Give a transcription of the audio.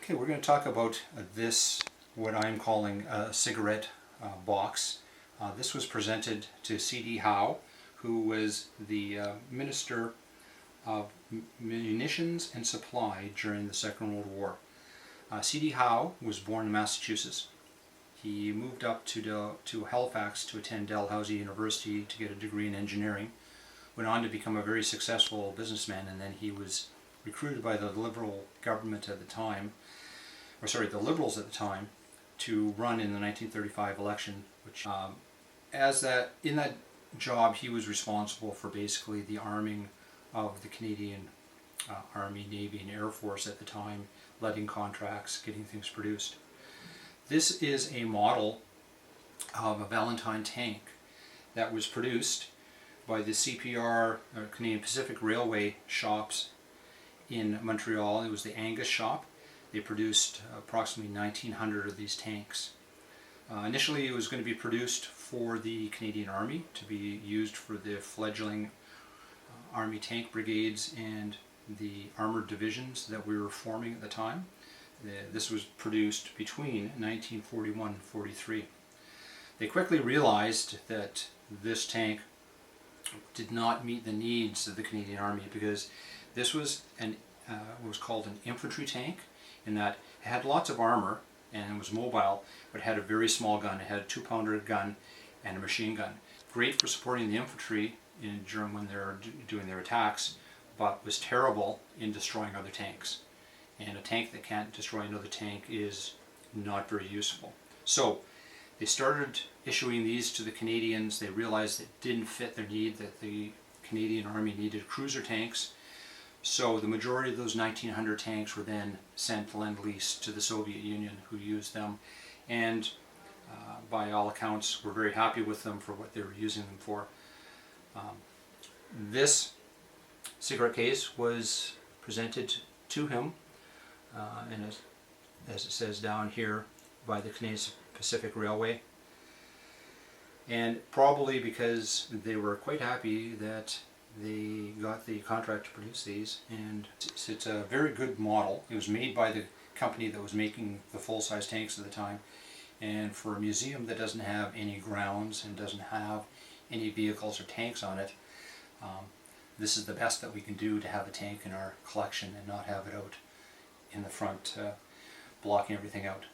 Okay, we're going to talk about this, what I'm calling a cigarette box. This was presented to C.D. Howe, who was the Minister of Munitions and Supply during the Second World War. C.D. Howe was born in Massachusetts. He moved up to Halifax to attend Dalhousie University to get a degree in engineering. Went on to become a very successful businessman, and then he was recruited by the Liberal government at the time, the Liberals at the time, to run in the 1935 election. Which, in that job, he was responsible for basically the arming of the Canadian Army, Navy, and Air Force at the time, letting contracts, getting things produced. This is a model of a Valentine tank that was produced by the CPR, Canadian Pacific Railway shops in Montreal. It was the Angus shop. They produced approximately 1,900 of these tanks. Initially it was going to be produced for the Canadian Army to be used for the fledgling Army tank brigades and the armored divisions that we were forming at the time. This was produced between 1941 and 43. They quickly realized that this tank did not meet the needs of the Canadian Army, because this was what was called an infantry tank, in that it had lots of armor and it was mobile, but it had a very small gun. It had a 2-pounder gun and a machine gun. Great for supporting the infantry during when they're doing their attacks, but was terrible in destroying other tanks. And a tank that can't destroy another tank is not very useful. So they started issuing these to the Canadians. They realized it didn't fit their need, that the Canadian Army needed cruiser tanks. So the majority of those 1,900 tanks were then sent Lend-Lease to the Soviet Union, who used them, and by all accounts were very happy with them for what they were using them for. This cigarette case was presented to him, and as it says down here, by the Canadian Pacific Railway, and probably because they were quite happy that they got the contract to produce these. And it's a very good model. It was made by the company that was making the full-size tanks at the time, and for a museum that doesn't have any grounds and doesn't have any vehicles or tanks on it, this is the best that we can do to have a tank in our collection and not have it out in the front blocking everything out.